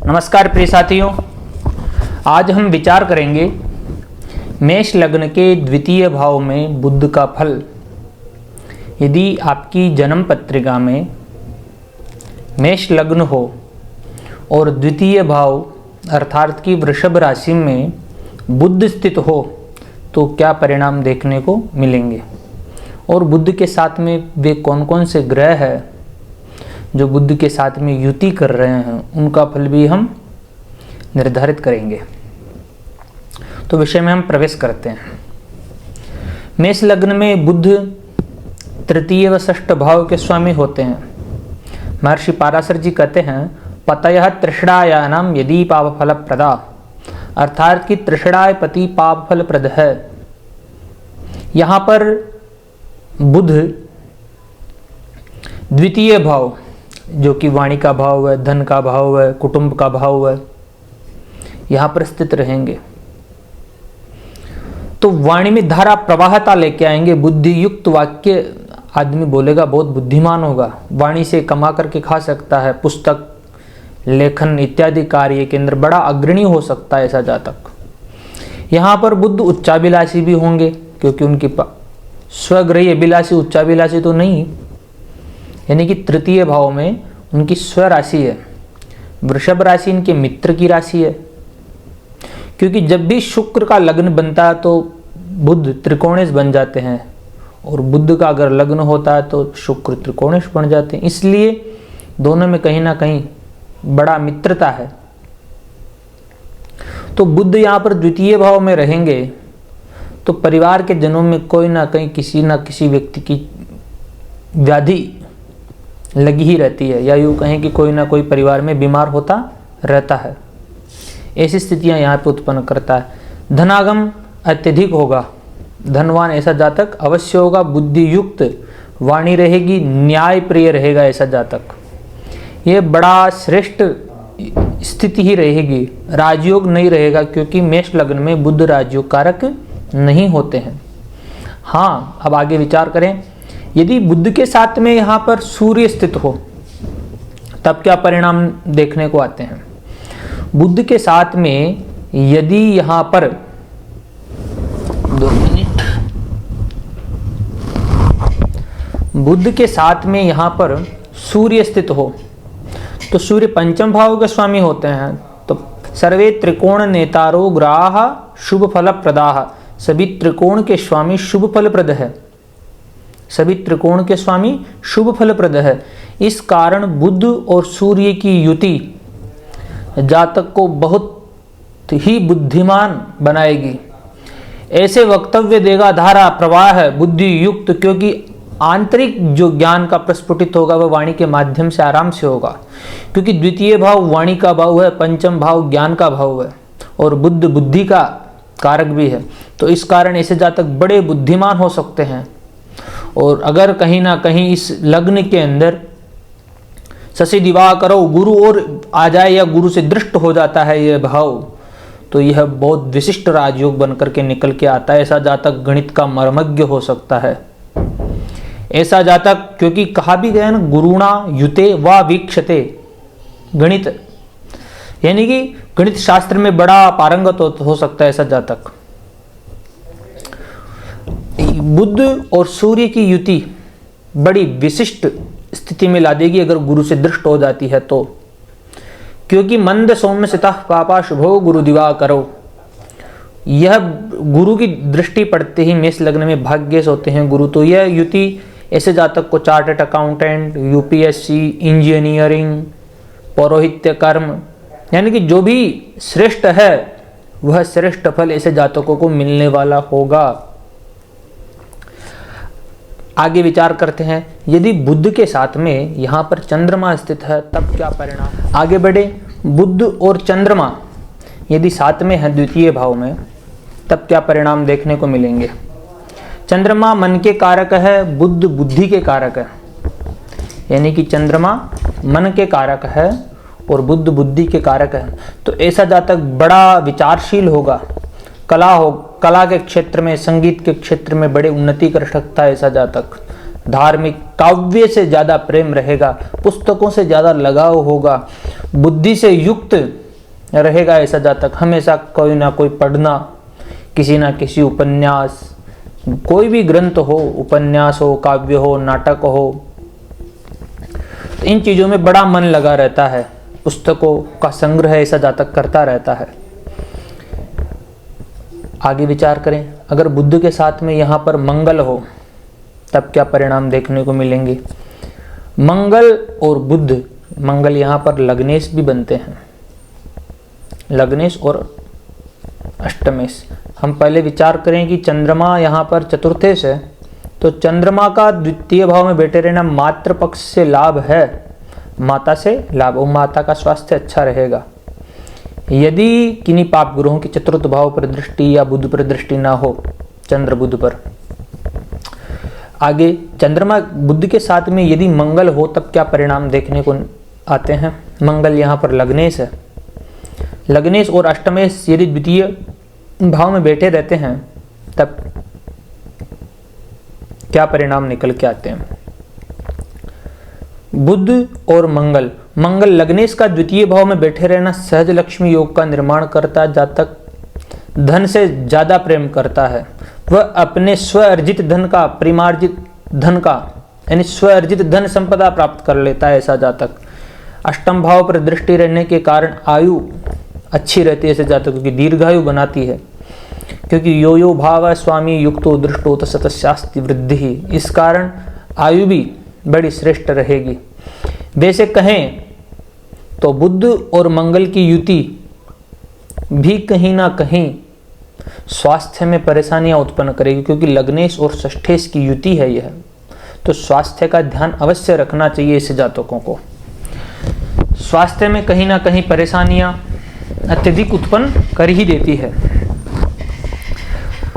नमस्कार प्रिय साथियों, आज हम विचार करेंगे मेष लग्न के द्वितीय भाव में बुध का फल। यदि आपकी जन्म पत्रिका में मेष लग्न हो और द्वितीय भाव अर्थात कि वृषभ राशि में बुध स्थित हो तो क्या परिणाम देखने को मिलेंगे, और बुध के साथ में वे कौन कौन से ग्रह हैं जो बुध के साथ में युति कर रहे हैं, उनका फल भी हम निर्धारित करेंगे। तो विषय में हम प्रवेश करते हैं। मेष लग्न में बुध तृतीय व षष्ठ भाव के स्वामी होते हैं। महर्षि पाराशर जी कहते हैं, पतयः तृषणायानाम यदि पाप फल प्रदा, अर्थात कि तृषणाय पति पाप फल प्रद है। यहाँ पर बुध द्वितीय भाव जो कि वाणी का भाव है, धन का भाव है, कुटुंब का भाव है, यहाँ पर स्थित रहेंगे तो वाणी में धारा प्रवाहता लेके आएंगे। बुद्धि युक्त वाक्य आदमी बोलेगा, बहुत बुद्धिमान होगा, वाणी से कमा करके खा सकता है, पुस्तक लेखन इत्यादि कार्य के अंदर बड़ा अग्रणी हो सकता है ऐसा जातक। यहाँ पर बुध उच्चाभिलाषी भी होंगे क्योंकि उनकी स्वग्रही अभिलाषी उच्चाभिलाषी तो नहीं, यानी कि तृतीय भाव में उनकी स्व राशि है। वृषभ राशि इनके मित्र की राशि है, क्योंकि जब भी शुक्र का लग्न बनता है तो बुध त्रिकोणेश बन जाते हैं, और बुध का अगर लग्न होता है तो शुक्र त्रिकोणेश बन जाते हैं। इसलिए दोनों में कहीं ना कहीं बड़ा मित्रता है। तो बुध यहाँ पर द्वितीय भाव में रहेंगे तो परिवार के जनों में कोई ना कहीं किसी ना किसी व्यक्ति की व्याधि लगी ही रहती है, या यूँ कहें कि कोई ना कोई परिवार में बीमार होता रहता है। ऐसी स्थितियां यहाँ पे उत्पन्न करता है। धनागम अत्यधिक होगा, धनवान ऐसा जातक अवश्य होगा, बुद्धि युक्त वाणी रहेगी, न्याय प्रिय रहेगा ऐसा जातक। ये बड़ा श्रेष्ठ स्थिति ही रहेगी। राजयोग नहीं रहेगा क्योंकि मेष लग्न में बुध राजयोग कारक नहीं होते हैं। हाँ, अब आगे विचार करें। यदि बुध के साथ में यहाँ पर सूर्य स्थित हो तब क्या परिणाम देखने को आते हैं। बुध के साथ में यदि यहाँ पर 2 मिनट, बुध के साथ में यहाँ पर सूर्य स्थित हो तो सूर्य पंचम भाव के स्वामी होते हैं। तो सर्वे त्रिकोण नेतारो ग्राह शुभ फल प्रदाह, सभी त्रिकोण के स्वामी शुभ फल प्रद है, सभी त्रिकोण के स्वामी शुभ फल प्रद है। इस कारण बुध और सूर्य की युति जातक को बहुत ही बुद्धिमान बनाएगी। ऐसे वक्तव्य देगा, धारा प्रवाह है बुद्धि युक्त, क्योंकि आंतरिक जो ज्ञान का प्रस्फुटित होगा वह वाणी के माध्यम से आराम से होगा, क्योंकि द्वितीय भाव वाणी का भाव है, पंचम भाव ज्ञान का भाव है, और बुद्ध बुद्धि का कारक भी है। तो इस कारण ऐसे जातक बड़े बुद्धिमान हो सकते हैं। और अगर कहीं ना कहीं इस लग्न के अंदर शशि दिवा करो गुरु और आ जाए या गुरु से दृष्ट हो जाता है यह भाव, तो यह बहुत विशिष्ट राजयोग बनकर के निकल के आता है। ऐसा जातक गणित का मर्मज्ञ हो सकता है। ऐसा जातक, क्योंकि कहा भी गया ना, गुरुणा युते वा वीक्षते, गणित यानी कि गणित शास्त्र में बड़ा पारंगत हो सकता है ऐसा जातक। बुध और सूर्य की युति बड़ी विशिष्ट स्थिति में ला देगी अगर गुरु से दृष्ट हो जाती है तो, क्योंकि मंद सौम्य सितः पापा शुभो गुरु दिवा करो, यह गुरु की दृष्टि पड़ते ही मेष लग्न में भाग्यश होते हैं गुरु। तो यह युति ऐसे जातक को चार्टर्ड अकाउंटेंट, यूपीएससी, इंजीनियरिंग, पौरोहित्य कर्म, यानी कि जो भी श्रेष्ठ है वह श्रेष्ठ फल ऐसे जातकों को मिलने वाला होगा। आगे विचार करते हैं। यदि बुध के साथ में यहाँ पर चंद्रमा स्थित है तब क्या परिणाम। आगे बढ़े। बुध और चंद्रमा यदि साथ में है द्वितीय भाव में तब क्या परिणाम देखने को मिलेंगे। चंद्रमा मन के कारक है, बुध बुद्धि के कारक है, यानी कि चंद्रमा मन के कारक है और बुध बुद्धि के कारक है। तो ऐसा जातक बड़ा विचारशील होगा, कला के क्षेत्र में, संगीत के क्षेत्र में बड़े उन्नति कर सकता है ऐसा जातक। धार्मिक काव्य से ज़्यादा प्रेम रहेगा, पुस्तकों से ज़्यादा लगाव होगा, बुद्धि से युक्त रहेगा ऐसा जातक, हमेशा कोई ना कोई पढ़ना, किसी ना किसी उपन्यास, कोई भी ग्रंथ हो, उपन्यास हो, काव्य हो, नाटक हो, तो इन चीज़ों में बड़ा मन लगा रहता है, पुस्तकों का संग्रह ऐसा जातक करता रहता है। आगे विचार करें, अगर बुद्ध के साथ में यहाँ पर मंगल हो तब क्या परिणाम देखने को मिलेंगे। मंगल और बुध, मंगल यहाँ पर लग्नेश भी बनते हैं, लग्नेश और अष्टमेश। हम पहले विचार करें कि चंद्रमा यहाँ पर चतुर्थेश है, तो चंद्रमा का द्वितीय भाव में बैठे रहना मातृ पक्ष से लाभ है, माता से लाभ, और माता का स्वास्थ्य अच्छा रहेगा। यदि किन्हीं पाप ग्रहों की चतुर्थ भाव पर दृष्टि या बुध पर दृष्टि ना हो, चंद्र बुध पर। आगे चंद्रमा बुध के साथ में यदि मंगल हो तब क्या परिणाम देखने को आते हैं। मंगल यहाँ पर लग्नेश है, लग्नेश और अष्टमेश यदि द्वितीय भाव में बैठे रहते हैं तब क्या परिणाम निकल के आते हैं। बुध और मंगल, मंगल लग्नेश का द्वितीय भाव में बैठे रहना सहज लक्ष्मी योग का निर्माण करता, जातक धन से ज्यादा प्रेम करता है, वह अपने स्व अर्जित धन का, परिमार्जित धन का, यानी स्व अर्जित धन संपदा प्राप्त कर लेता है ऐसा जातक। अष्टम भाव पर दृष्टि रहने के कारण आयु अच्छी रहती है ऐसे जातकों की, दीर्घायु बनाती है, क्योंकि यो यो भाव स्वामी युक्तो दृष्टो ततस्यास्ति वृद्धि, इस कारण आयु भी बड़ी श्रेष्ठ रहेगी। वैसे कहें तो बुध और मंगल की युति भी कहीं ना कहीं स्वास्थ्य में परेशानियां उत्पन्न करेगी, क्योंकि लग्नेश और षष्ठेश की युति है यह, तो स्वास्थ्य का ध्यान अवश्य रखना चाहिए इस जातकों को। स्वास्थ्य में कहीं ना कहीं परेशानियां अत्यधिक उत्पन्न कर ही देती है,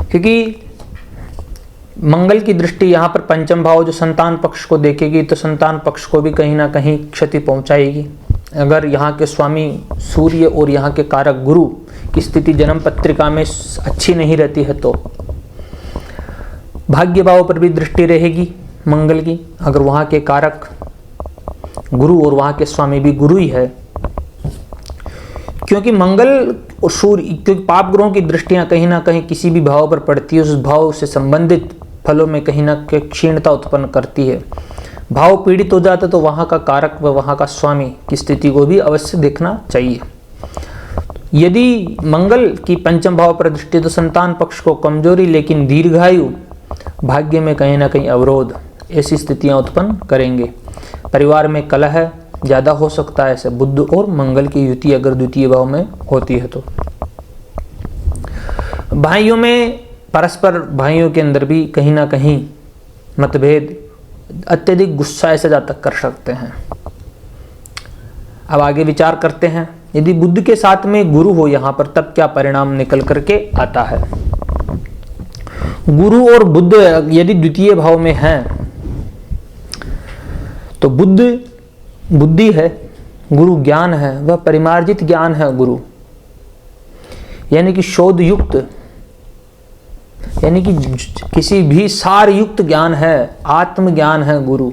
क्योंकि मंगल की दृष्टि यहाँ पर पंचम भाव जो संतान पक्ष को देखेगी, तो संतान पक्ष को भी कहीं ना कहीं क्षति पहुंचाएगी। अगर यहाँ के स्वामी सूर्य और यहाँ के कारक गुरु की स्थिति जन्म पत्रिका में अच्छी नहीं रहती है, तो भाग्य भाव पर भी दृष्टि रहेगी मंगल की। अगर वहाँ के कारक गुरु और वहाँ के स्वामी भी गुरु ही है, क्योंकि मंगल और सूर्य, क्योंकि पाप ग्रहों की दृष्टियां कहीं ना कहीं किसी भी भाव पर पड़ती है, उस भाव से संबंधित फलों में कहीं ना कहीं क्षीणता उत्पन्न करती है। भाव पीड़ित हो जाता तो वहाँ का कारक व वहाँ का स्वामी की स्थिति को भी अवश्य देखना चाहिए। यदि मंगल की पंचम भाव पर दृष्टि तो संतान पक्ष को कमजोरी, लेकिन दीर्घायु, भाग्य में कहीं ना कहीं अवरोध, ऐसी स्थितियां उत्पन्न करेंगे। परिवार में कलह ज्यादा हो सकता है ऐसे बुध और मंगल की युति अगर द्वितीय भाव में होती है तो। भाइयों में परस्पर, भाइयों के अंदर भी कहीं ना कहीं मतभेद, अत्यधिक गुस्सा ऐसे जातक कर सकते हैं। अब आगे विचार करते हैं, यदि बुध के साथ में गुरु हो यहाँ पर तब क्या परिणाम निकल करके आता है। गुरु और बुध यदि द्वितीय भाव में हैं तो बुध बुद्धि है, गुरु ज्ञान है, वह परिमार्जित ज्ञान है गुरु, यानी कि शोध युक्त, यानी कि किसी भी सार युक्त ज्ञान है, आत्मज्ञान है गुरु।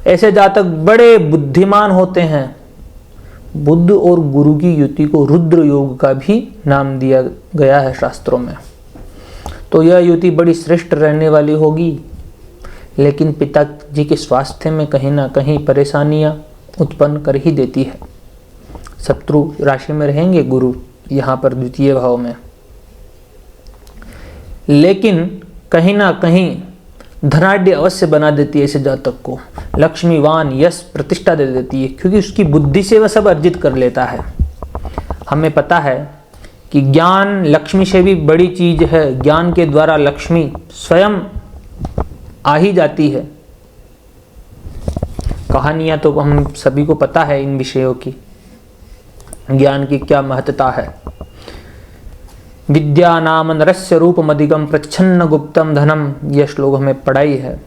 ऐसे जातक बड़े बुद्धिमान होते हैं। बुद्ध और गुरु की युति को रुद्र योग का भी नाम दिया गया है शास्त्रों में। तो यह युति बड़ी श्रेष्ठ रहने वाली होगी, लेकिन पिताजी के स्वास्थ्य में कहीं ना कहीं परेशानियां उत्पन्न कर ही देती है। शत्रु राशि में रहेंगे गुरु यहाँ पर द्वितीय भाव में, लेकिन कहीं ना कहीं धनाढ्य अवश्य बना देती है इस जातक को, लक्ष्मीवान, यश, प्रतिष्ठा दे देती है, क्योंकि उसकी बुद्धि से वह सब अर्जित कर लेता है। हमें पता है कि ज्ञान लक्ष्मी से भी बड़ी चीज है, ज्ञान के द्वारा लक्ष्मी स्वयं आ ही जाती है। कहानियां तो हम सभी को पता है इन विषयों की, ज्ञान की क्या महत्ता है। विद्या नाम नरस्य रूपमधिगम प्रच्छन्न गुप्तम धनम, यह श्लोक हमें पढ़ाई है।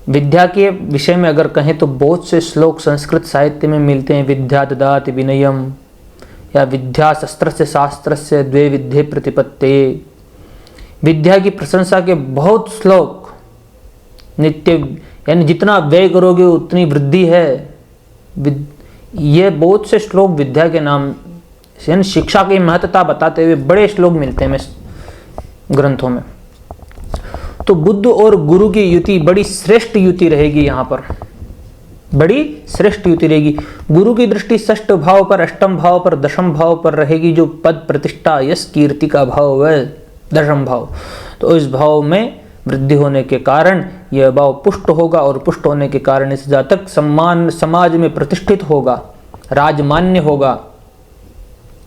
विद्या के विषय में अगर कहें तो बहुत से श्लोक संस्कृत साहित्य में मिलते हैं। विद्या ददाति विनयम, या विद्या शस्त्र से शास्त्र से द्वे विद्ये प्रतिपत्ते। विद्या की प्रशंसा के बहुत श्लोक नित्य, यानी जितना व्यय करोगे उतनी वृद्धि है, ये बहुत से श्लोक विद्या के नाम से शिक्षा की महत्ता बताते हुए बड़े श्लोक मिलते हैं ग्रंथों में। तो बुद्ध और गुरु की युति बड़ी श्रेष्ठ युति रहेगी, यहाँ पर बड़ी श्रेष्ठ युति रहेगी। गुरु की दृष्टि षष्ठ भाव पर, अष्टम भाव पर, दशम भाव पर रहेगी, जो पद प्रतिष्ठा यश कीर्ति का भाव है दशम भाव। तो इस भाव में वृद्धि होने के कारण यह भाव पुष्ट होगा और पुष्ट होने के कारण इस जातक सम्मान समाज में प्रतिष्ठित होगा, राजमान्य होगा,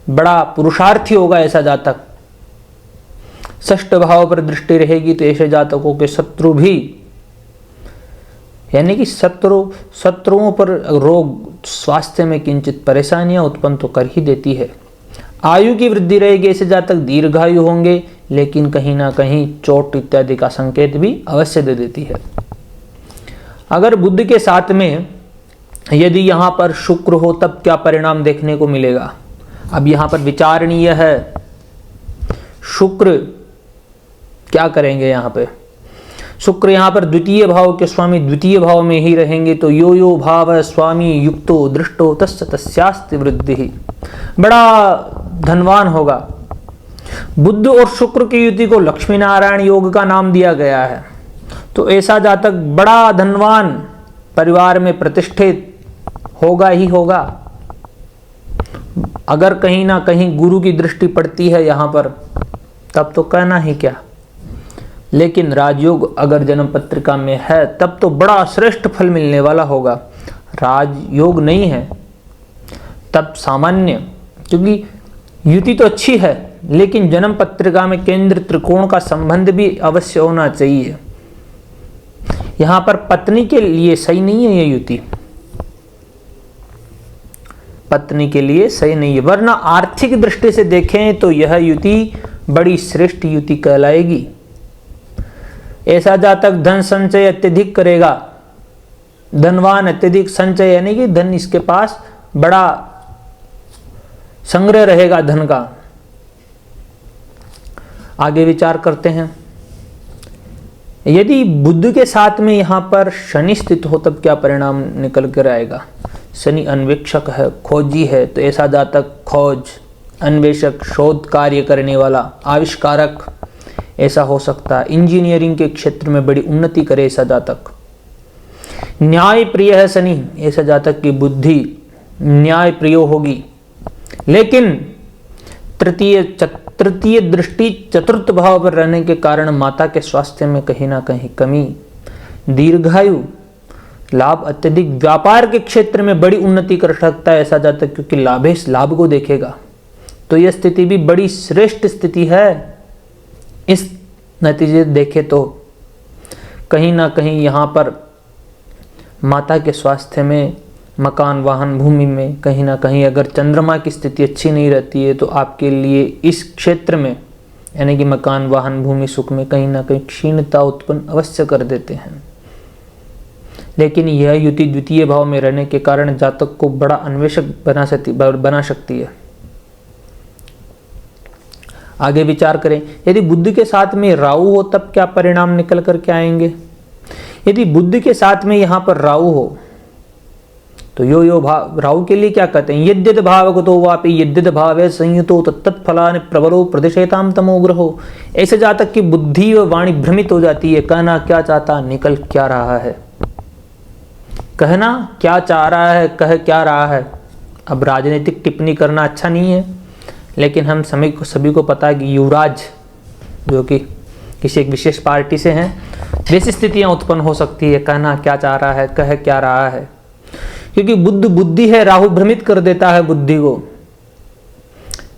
बड़ा पुरुषार्थी होगा ऐसा जातक। षष्ठ भाव पर दृष्टि रहेगी तो ऐसे जातकों के शत्रु भी, यानी कि शत्रुओं पर रोग, स्वास्थ्य में किंचित परेशानियां उत्पन्न तो कर ही देती है। आयु की वृद्धि रहेगी, ऐसे जातक दीर्घायु होंगे, लेकिन कहीं ना कहीं चोट इत्यादि का संकेत भी अवश्य दे देती है। अगर बुद्ध के साथ में यदि यहाँ पर शुक्र हो तब क्या परिणाम देखने को मिलेगा। अब यहाँ पर विचारणीय है शुक्र क्या करेंगे। यहाँ पे शुक्र यहाँ पर द्वितीय भाव के स्वामी द्वितीय भाव में ही रहेंगे, तो यो यो भाव स्वामी युक्तो दृष्टो तस्य तस्यास्ति वृद्धि, बड़ा धनवान होगा। बुद्ध और शुक्र की युति को लक्ष्मी नारायण योग का नाम दिया गया है। तो ऐसा जातक बड़ा धनवान परिवार में प्रतिष्ठित होगा ही होगा। अगर कहीं ना कहीं गुरु की दृष्टि पड़ती है यहाँ पर तब तो कहना ही क्या। लेकिन राजयोग अगर जन्म पत्रिका में है तब तो बड़ा श्रेष्ठ फल मिलने वाला होगा। राजयोग नहीं है तब सामान्य, क्योंकि युति तो अच्छी है लेकिन जन्म पत्रिका में केंद्र त्रिकोण का संबंध भी अवश्य होना चाहिए। यहां पर पत्नी के लिए सही नहीं है ये युति, पत्नी के लिए सही नहीं है। वरना आर्थिक दृष्टि से देखें तो यह युति बड़ी श्रेष्ठ युति कहलाएगी। ऐसा जातक धन संचय अत्यधिक करेगा, धनवान अत्यधिक संचय, यानी कि धन इसके पास बड़ा संग्रह रहेगा धन का। आगे विचार करते हैं। यदि बुद्ध के साथ में यहां पर शनि स्थित हो तब क्या परिणाम निकल कर आएगा। शनि अन्वेषक है, खोजी है, तो ऐसा जातक खोज, अन्वेषक, शोध कार्य करने वाला, आविष्कारक ऐसा हो सकता है। इंजीनियरिंग के क्षेत्र में बड़ी उन्नति करे ऐसा जातक। न्याय प्रिय है शनि, ऐसा जातक की बुद्धि न्याय प्रिय होगी। लेकिन तृतीय दृष्टि चतुर्थ भाव पर रहने के कारण माता के स्वास्थ्य में कहीं ना कहीं कमी, दीर्घायु, लाभ अत्यधिक, व्यापार के क्षेत्र में बड़ी उन्नति कर सकता है ऐसा जातक, क्योंकि लाभेश लाभ को देखेगा। तो यह स्थिति भी बड़ी श्रेष्ठ स्थिति है। इस नतीजे देखे तो कहीं ना कहीं यहाँ पर माता के स्वास्थ्य में, मकान, वाहन, भूमि में कहीं ना कहीं अगर चंद्रमा की स्थिति अच्छी नहीं रहती है तो आपके लिए इस क्षेत्र में, यानी कि मकान, वाहन, भूमि, सुख में कहीं ना कहीं क्षीणता उत्पन्न अवश्य कर देते हैं। लेकिन यह युति द्वितीय भाव में रहने के कारण जातक को बड़ा अन्वेषक बना सकती है। आगे विचार करें। यदि बुद्ध के साथ में राहु हो तब क्या परिणाम निकल कर के आएंगे। यदि बुद्ध के साथ में यहाँ पर राहु हो तो यो भाव, राहु के लिए क्या कहते हैं, यद्यत भावगतो वापि यद्यत भावे संयुतो तत्फलानि प्रबलो प्रदिशेताम तमो ग्रहो। ऐसे जातक की बुद्धि व वाणी भ्रमित हो जाती है। कहना क्या चाहता, निकल क्या रहा है, कहना क्या चाह रहा है, कह क्या रहा है। अब राजनीतिक टिप्पणी करना अच्छा नहीं है, लेकिन हम सभी को पता है कि युवराज जो कि किसी एक विशेष पार्टी से हैं, जैसी स्थितियां उत्पन्न हो सकती है। कहना क्या चाह रहा है, कह क्या रहा है, क्योंकि बुद्ध बुद्धि है, राहु भ्रमित कर देता है बुद्धि को,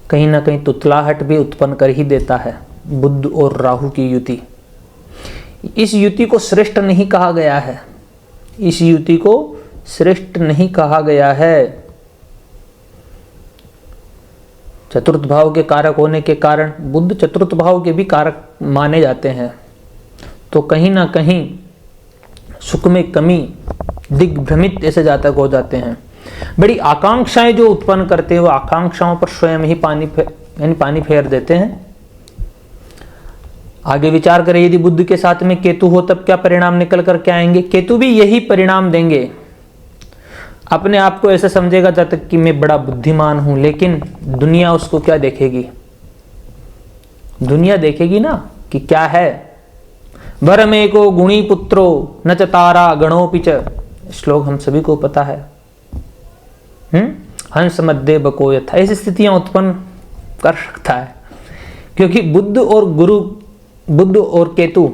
कहीं ना कहीं तुतलाहट भी उत्पन्न कर ही देता है। बुद्ध और राहु की युति, इस युति को श्रेष्ठ नहीं कहा गया है, इस युति को श्रेष्ठ नहीं कहा गया है। चतुर्थ भाव के कारक होने के कारण बुद्ध चतुर्थ भाव के भी कारक माने जाते हैं। तो कहीं ना कहीं सुख में कमी, दिग्भ्रमित ऐसे जातक हो जाते हैं। बड़ी आकांक्षाएं जो उत्पन्न करते हैं वो आकांक्षाओं पर स्वयं ही पानी फेर देते हैं। आगे विचार करें। यदि बुद्ध के साथ में केतु हो तब क्या परिणाम निकल कर के आएंगे। केतु भी यही परिणाम देंगे। अपने आप को ऐसा समझेगा जब तक कि मैं बड़ा बुद्धिमान हूं, लेकिन दुनिया उसको क्या देखेगी? दुनिया देखेगी ना कि क्या है। वर में को गुणी पुत्रो न च तारा गणोपि च, श्लोक हम सभी को पता है। हंस मध्य बको यथा, ऐसी स्थितियां उत्पन्न कर सकता है, क्योंकि बुद्ध और केतु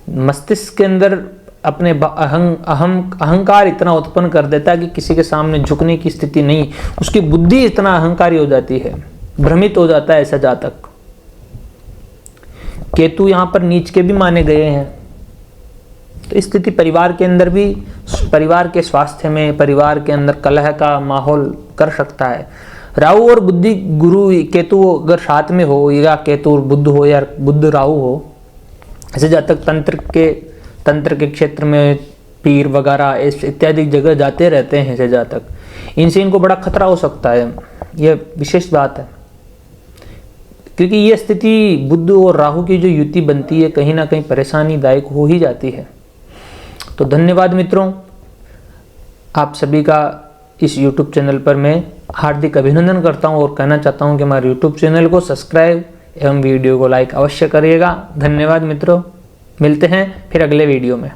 मस्तिष्क के अंदर अपने अहंकार इतना उत्पन्न कर देता है कि किसी के सामने झुकने की स्थिति नहीं, उसकी बुद्धि इतना अहंकारी हो जाती है, भ्रमित हो जाता है ऐसा जातक। केतु यहां पर नीच के भी माने गए हैं, तो स्थिति परिवार के अंदर भी, परिवार के स्वास्थ्य में, परिवार के अंदर कलह का माहौल कर सकता है। राहु और बुद्धि गुरु केतु अगर साथ में हो, या केतु और बुद्ध हो या बुद्ध राहु हो, ऐसे जातक तंत्र के क्षेत्र में पीर वगैरह इत्यादि जगह जाते रहते हैं ऐसे जातक, इनसे इनको बड़ा खतरा हो सकता है। यह विशेष बात है, क्योंकि ये स्थिति बुद्ध और राहु की जो युति बनती है कहीं ना कहीं परेशानीदायक हो ही जाती है। तो धन्यवाद मित्रों, आप सभी का इस YouTube चैनल पर मैं हार्दिक अभिनंदन करता हूं और कहना चाहता हूं कि हमारे YouTube चैनल को सब्सक्राइब एवं वीडियो को लाइक अवश्य करिएगा। धन्यवाद मित्रों, मिलते हैं फिर अगले वीडियो में।